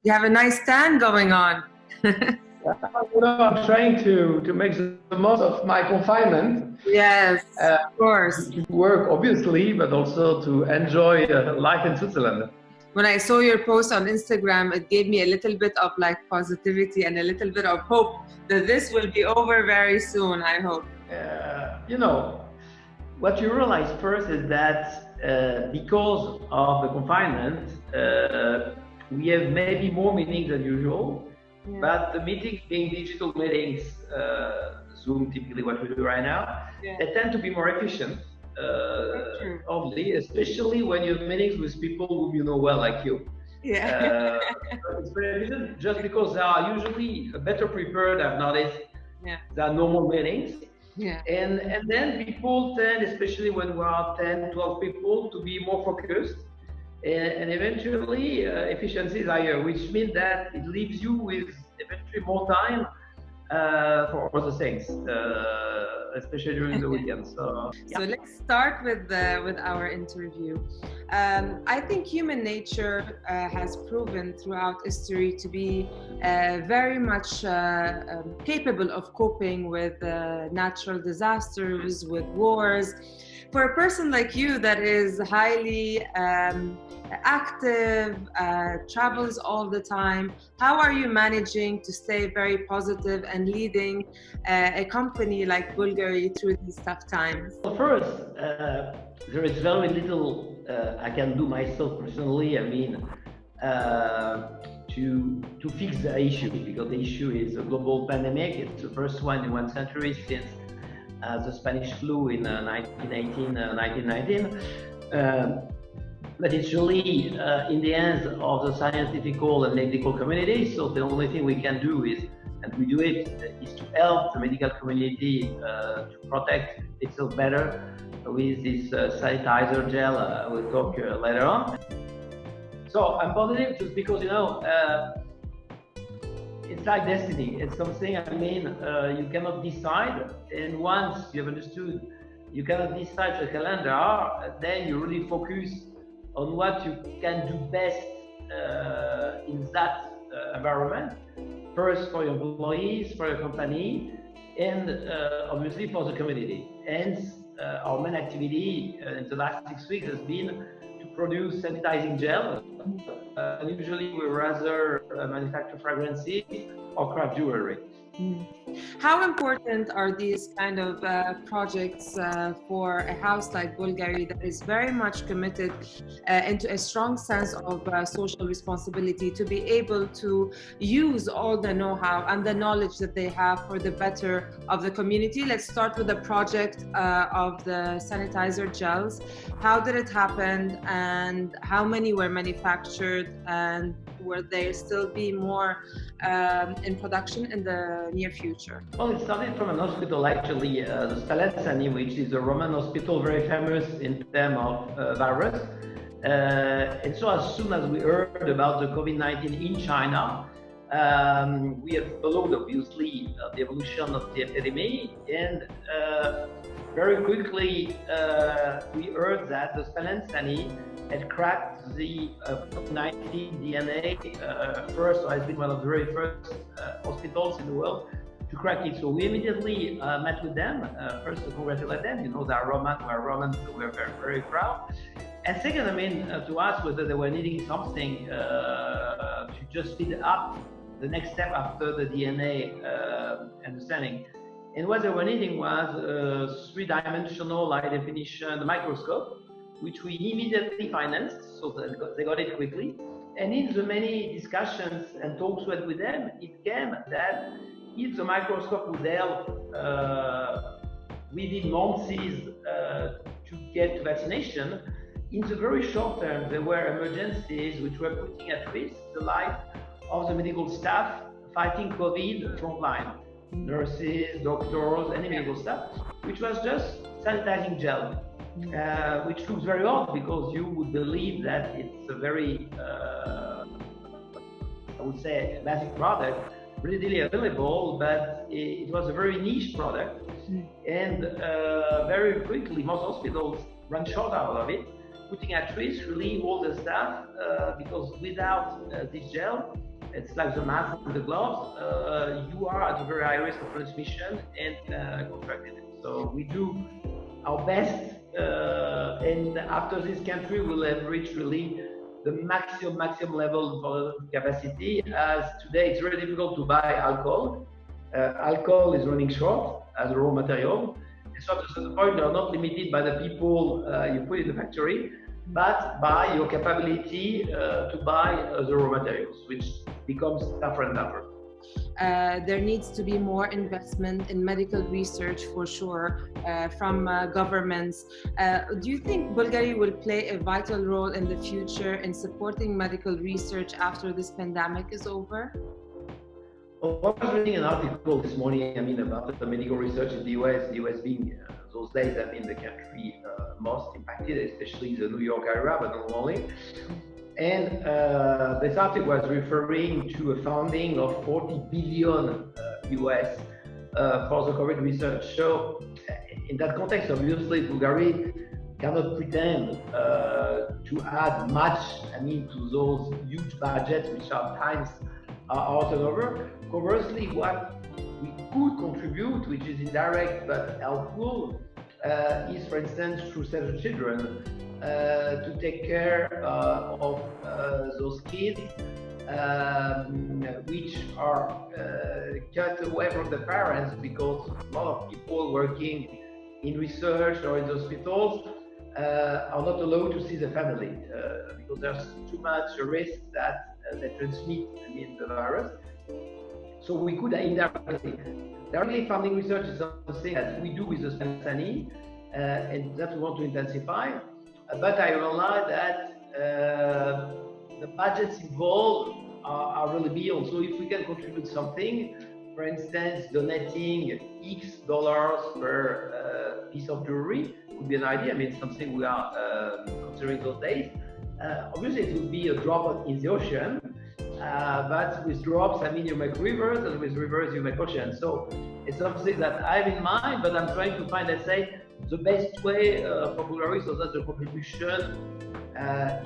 You have a nice tan going on. I'm trying to make the most of my confinement. Yes, of course. To work, obviously, but also to enjoy life in Switzerland. When I saw your post on Instagram, it gave me a little bit of like positivity and a little bit of hope that this will be over very soon, I hope. What you realize first is that because of the confinement, we have maybe more meetings than usual, but the meetings being digital meetings, Zoom typically what we do right now, they tend to be more efficient, especially when you have meetings with people whom you know well, like you. It's very efficient just because they are usually better prepared, I've noticed, than normal meetings. And then people tend, especially when we are 10, 12 people, to be more focused. And eventually efficiency is higher, which means that it leaves you with eventually more time for other things, especially during the weekend. So let's start with our interview. I think human nature has proven throughout history to be very much capable of coping with natural disasters, with wars. For a person like you that is highly active, travels all the time, how are you managing to stay very positive and leading a company like Bvlgari through these tough times? Well, first, there is very little I can do myself personally. I mean, to fix the issue, because the issue is a global pandemic. It's the first one in 1 century since the Spanish flu in 1919. But it's really in the hands of the scientific and medical community. So the only thing we can do is, and we do it, is to help the medical community to protect itself better with this sanitizer gel. We'll talk later on. So I'm positive just because, it's like destiny. It's something, you cannot decide. And once you have understood you cannot decide the calendar, then you really focus on what you can do best in that environment. First for your employees, for your company, and obviously for the community. Hence, our main activity in the last 6 weeks has been to produce sanitizing gel. Usually we rather manufacture fragrances or craft jewelry. How important are these kind of projects for a house like Bvlgari that is very much committed into a strong sense of social responsibility, to be able to use all the know-how and the knowledge that they have for the better of the community? Let's start with the project of the sanitizer gels. How did it happen, and how many were manufactured, and will there still be more in production in the near future? Well, it started from an hospital, actually, the Spallanzani, which is a Roman hospital very famous in terms of virus. And so as soon as we heard about the COVID-19 in China, we have followed, obviously, the evolution of the epidemic, and very quickly we heard that the Spallanzani had cracked the COVID-19 DNA first, so has been one of the very first hospitals in the world to crack it. So we immediately met with them, first to congratulate them. They are Roman, we're Roman, so we're very, very proud. And second, to ask whether they were needing something to just speed up the next step after the DNA understanding. And what they were needing was a 3-dimensional high definition microscope, which we immediately financed, so they got it quickly. And in the many discussions and talks with them, it came that if the microscope would help within months to get vaccination, in the very short term, there were emergencies which were putting at risk the life of the medical staff fighting COVID frontline, nurses, doctors, any medical staff, which was just sanitizing gel. Which looks very odd, because you would believe that it's a very, I would say, basic product, readily available, but it was a very niche product. And very quickly, most hospitals ran short out of it, putting at risk really all the staff, because without this gel, it's like the mask and the gloves. You are at a very high risk of transmission and contracting it. So we do our best, and after this country will have reached really the maximum level of capacity. As today it's very difficult to buy alcohol. Alcohol is running short as a raw material. So to the point, you are not limited by the people you put in the factory, but by your capability to buy the raw materials, which becomes tougher and tougher. There needs to be more investment in medical research for sure from governments. Do you think Bulgaria will play a vital role in the future in supporting medical research after this pandemic is over? Well, I was reading an article this morning, about the medical research in the US being those days, the country most impacted, especially the New York area, but not only. And this article was referring to a funding of 40 billion US for the COVID research. So in that context, obviously, Bulgaria cannot pretend to add much, to those huge budgets, which are times our turnover. Conversely, what we could contribute, which is indirect but helpful, is, for instance, through Save the Children, to take care of those kids which are cut away from the parents, because a lot of people working in research or in the hospitals are not allowed to see the family because there's too much risk that they transmit the virus. So we could indirectly. Directly funding research is something that we do with the Spensani, and that we want to intensify. But I realize that the budgets involved are really big. So if we can contribute something, for instance, donating X dollars per piece of jewelry would be an idea. It's something we are considering those days. Obviously, it would be a drop in the ocean, but with drops, you make rivers, and with rivers, you make oceans. So it's something that I have in mind, but I'm trying to find, let's say, the best way for Bulgaria so that the contribution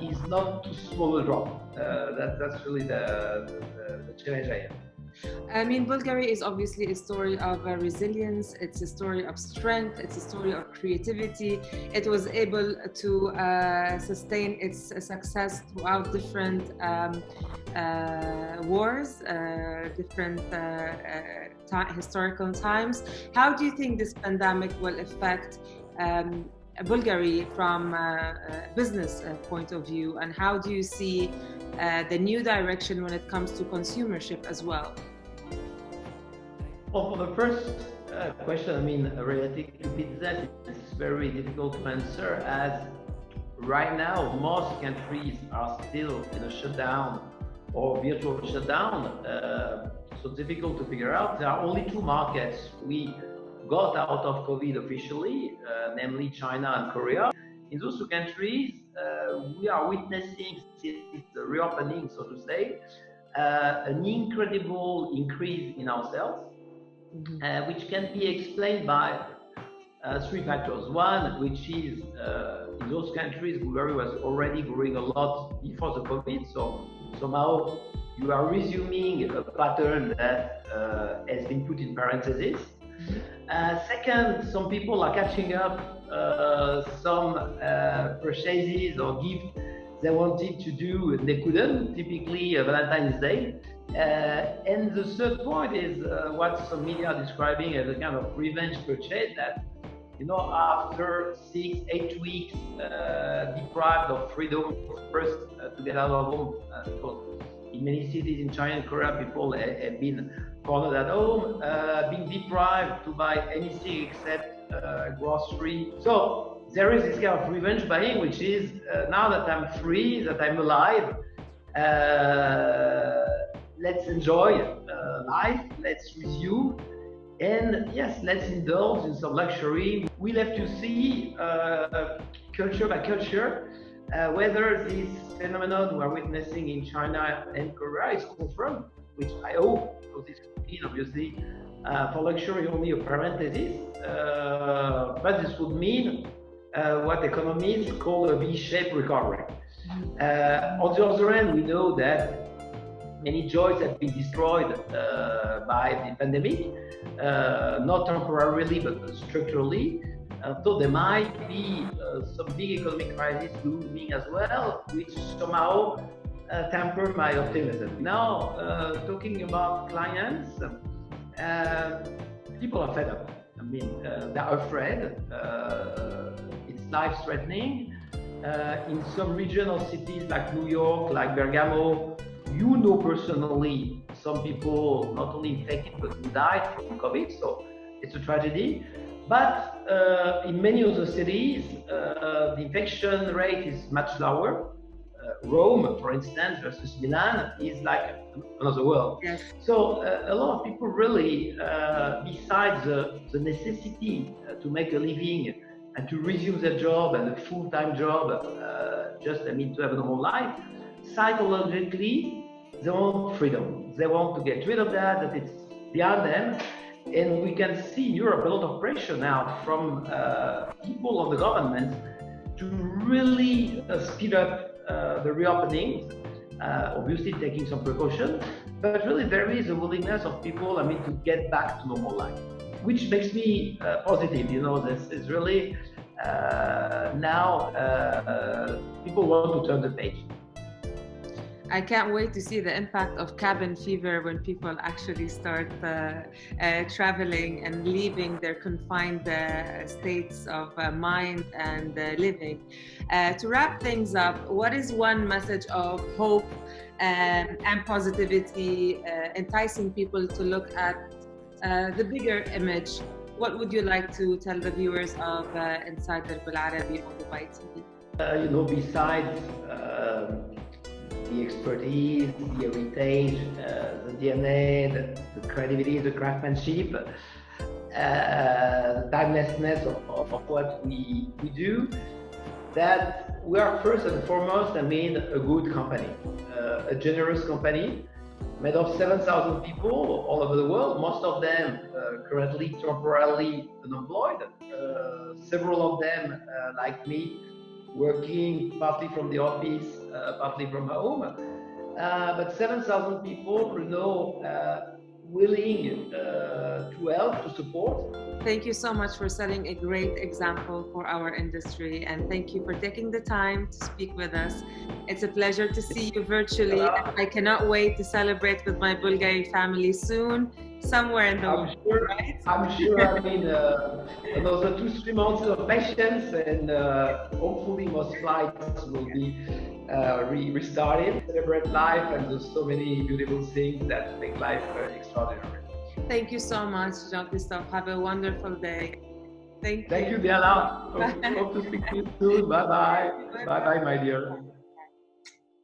is not too small a drop. That's really the challenge I have. Bulgaria is obviously a story of resilience. It's a story of strength. It's a story of creativity. It was able to sustain its success throughout different wars, different historical times. How do you think this pandemic will affect Bulgaria from a business point of view, and how do you see the new direction when it comes to consumership as well? Well, for the first question, related to business, it's very difficult to answer, as right now most countries are still in a shutdown or virtual shutdown, so difficult to figure out. There are only two markets we got out of COVID officially, namely China and Korea. In those two countries, we are witnessing, since the reopening, so to say, an incredible increase in our sales, which can be explained by three factors. One, which is in those countries, Bulgaria was already growing a lot before the COVID, so somehow you are resuming a pattern that has been put in parentheses. Second, some people are catching up some purchases or gifts they wanted to do and they couldn't, typically Valentine's Day. And the third point is what some media are describing as a kind of revenge purchase, that after 6-8 weeks deprived of freedom, first to get out of home, because in many cities in China and Korea, people have been cornered at home, being deprived to buy anything except grocery. So there is this kind of revenge buying, which is now that I'm free, that I'm alive, let's enjoy life, let's resume, and yes, let's indulge in some luxury. We'll have to see culture by culture whether this phenomenon we're witnessing in China and Korea is confirmed, which I hope, because this could mean obviously for luxury only a parenthesis, but this would mean what economists call a V-shaped recovery. On the other hand, we know that many joys have been destroyed by the pandemic, not temporarily but structurally. So there might be some big economic crisis looming as well, which somehow temper my optimism. Now, talking about clients, people are fed up. I mean, they're afraid. It's life-threatening. In some regional cities like New York, like Bergamo, you know personally some people not only infected but who died from COVID, so it's a tragedy. But in many other cities, the infection rate is much lower. Rome, for instance, versus Milan is like another world. Yes. So a lot of people really, besides the necessity to make a living and to resume their job and a full-time job, to have a normal life, psychologically, they want freedom. They want to get rid of that it's behind them. And we can see in Europe a lot of pressure now from people on the government to really speed up the reopening, obviously taking some precautions, but really there is a willingness of people, to get back to normal life, which makes me positive. This is really now people want to turn the page. I can't wait to see the impact of cabin fever when people actually start traveling and leaving their confined states of mind and living. To wrap things up, what is one message of hope and positivity, enticing people to look at the bigger image? What would you like to tell the viewers of Inside Bvlgari on Dubai TV? Besides the expertise, the heritage, the DNA, the credibility, the craftsmanship, the timelessness of what we do, that we are first and foremost, a good company, a generous company made of 7,000 people all over the world, most of them currently temporarily unemployed, several of them, like me, working partly from the office, partly from home, but 7,000 people, willing to help, to support. Thank you so much for setting a great example for our industry, and thank you for taking the time to speak with us. It's a pleasure to see you virtually. I cannot wait to celebrate with my Bulgari family soon, somewhere in the world. Right? I'm sure. Another 2-3 months of patience, and hopefully most flights will be restarted. Celebrate life, and there's so many beautiful things that make life extraordinary. Thank you so much, Jean-Christophe. Have a wonderful day. Thank you. Thank you, Diala. Hope to speak to you soon. Bye-bye. Bye-bye, my dear.